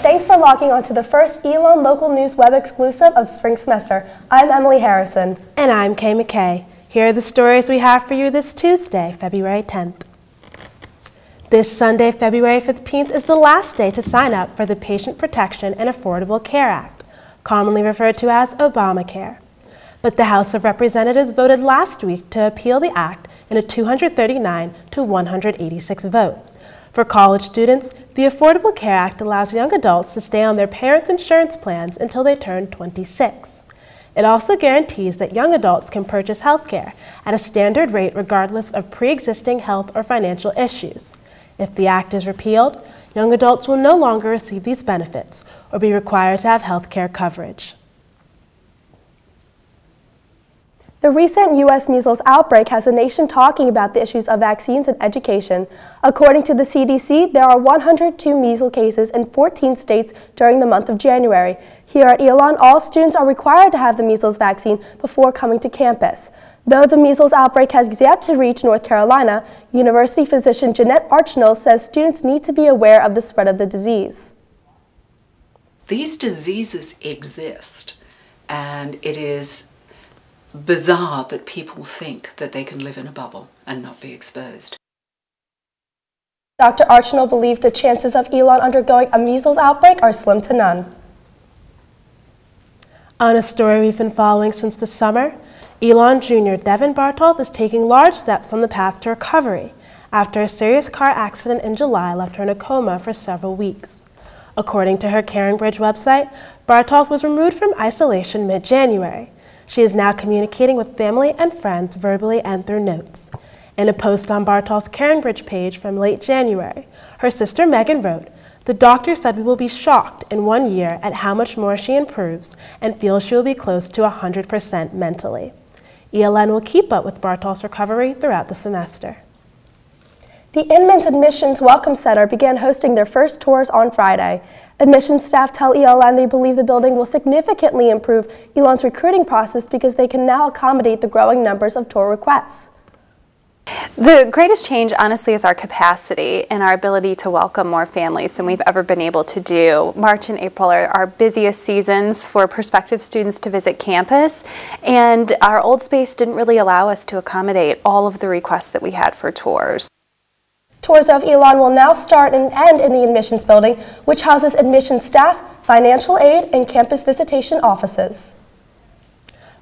thanks for logging on to the first Elon local news web exclusive of spring semester. I'm Emily Harrison. And I'm Kay McKay. Here are the stories we have for you this Tuesday, February 10th. This Sunday, February 15th, is the last day to sign up for the Patient Protection and Affordable Care Act, commonly referred to as Obamacare. But the House of Representatives voted last week to appeal the act in a 239 to 186 vote. For college students, the Affordable Care Act allows young adults to stay on their parents' insurance plans until they turn 26. It also guarantees that young adults can purchase health care at a standard rate regardless of pre-existing health or financial issues. If the act is repealed, young adults will no longer receive these benefits or be required to have health care coverage. The recent U.S. measles outbreak has the nation talking about the issues of vaccines and education. According to the CDC, there are 102 measles cases in 14 states during the month of January. Here at Elon, all students are required to have the measles vaccine before coming to campus. Though the measles outbreak has yet to reach North Carolina, University physician Jeanette Archnell says students need to be aware of the spread of the disease. These diseases exist, and it is bizarre that people think that they can live in a bubble and not be exposed. Dr. Archnell believes the chances of Elon undergoing a measles outbreak are slim to none. On a story we've been following since the summer, Elon Jr. Devin Bartolf is taking large steps on the path to recovery after a serious car accident in July left her in a coma for several weeks. According to her CaringBridge website, Bartolf was removed from isolation mid-January. She is now communicating with family and friends verbally and through notes. In a post on Bartolf's CaringBridge page from late January, her sister Megan wrote, "The doctor said we will be shocked in 1 year at how much more she improves and feels she will be close to 100% mentally." Elon will keep up with Bartolf's recovery throughout the semester. The Inman's Admissions Welcome Center began hosting their first tours on Friday. Admissions staff tell ELN they believe the building will significantly improve Elon's recruiting process because they can now accommodate the growing numbers of tour requests. The greatest change, honestly, is our capacity and our ability to welcome more families than we've ever been able to do. March and April are our busiest seasons for prospective students to visit campus, and our old space didn't really allow us to accommodate all of the requests that we had for tours. Tours of Elon will now start and end in the admissions building, which houses admissions staff, financial aid, and campus visitation offices.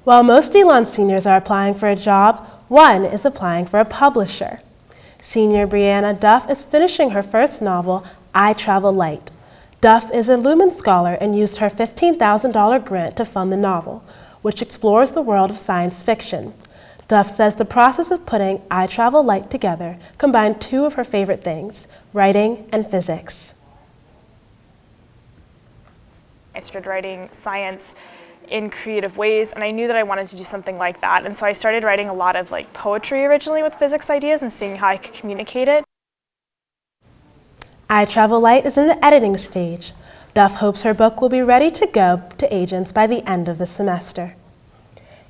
While most Elon seniors are applying for a job, one is applying for a publisher. Senior Brianna Duff is finishing her first novel, I Travel Light. Duff is a Lumen Scholar and used her $15,000 grant to fund the novel, which explores the world of science fiction. Duff says the process of putting I Travel Light together combined two of her favorite things, writing and physics. I started writing science in creative ways, and I knew that I wanted to do something like that, and so I started writing a lot of poetry originally with physics ideas and seeing how I could communicate it. I Travel Light is in the editing stage. Duff hopes her book will be ready to go to agents by the end of the semester.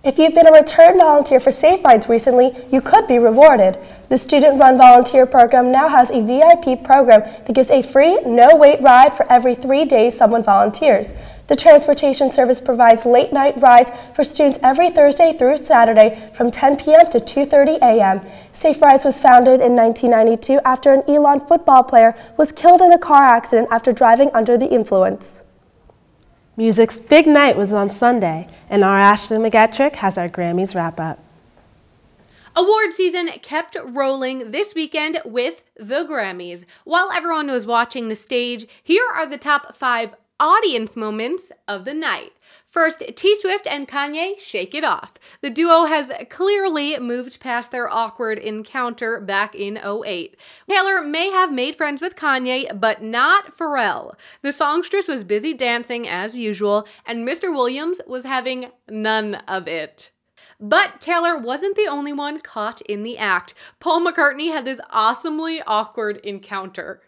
If you've been a return volunteer for Safe Rides recently, you could be rewarded. The student-run volunteer program now has a VIP program that gives a free, no-wait ride for every 3 days someone volunteers. The transportation service provides late-night rides for students every Thursday through Saturday from 10 p.m. to 2:30 a.m. Safe Rides was founded in 1992 after an Elon football player was killed in a car accident after driving under the influence. Music's big night was on Sunday, and our Ashley McGettrick has our Grammys wrap-up. Award season kept rolling this weekend with the Grammys. While everyone was watching the stage, here are the top 5 audience moments of the night. First, T Swift and Kanye shake it off. The duo has clearly moved past their awkward encounter back in '08. Taylor may have made friends with Kanye, but not Pharrell. The songstress was busy dancing as usual, and Mr. Williams was having none of it. But Taylor wasn't the only one caught in the act. Paul McCartney had this awesomely awkward encounter.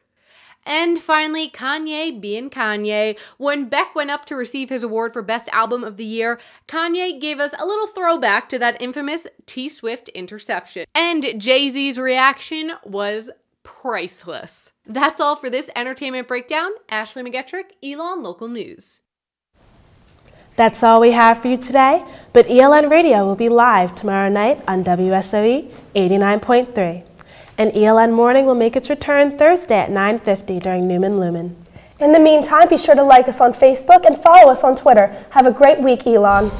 And finally, Kanye being Kanye. When Beck went up to receive his award for Best Album of the Year, Kanye gave us a little throwback to that infamous T Swift interception. And Jay-Z's reaction was priceless. That's all for this entertainment breakdown. Ashley McGettrick, Elon Local News. That's all we have for you today, but ELN Radio will be live tomorrow night on WSOE 89.3. And ELN Morning will make its return Thursday at 9:50 during Newman Lumen. In the meantime, be sure to like us on Facebook and follow us on Twitter. Have a great week, Elon.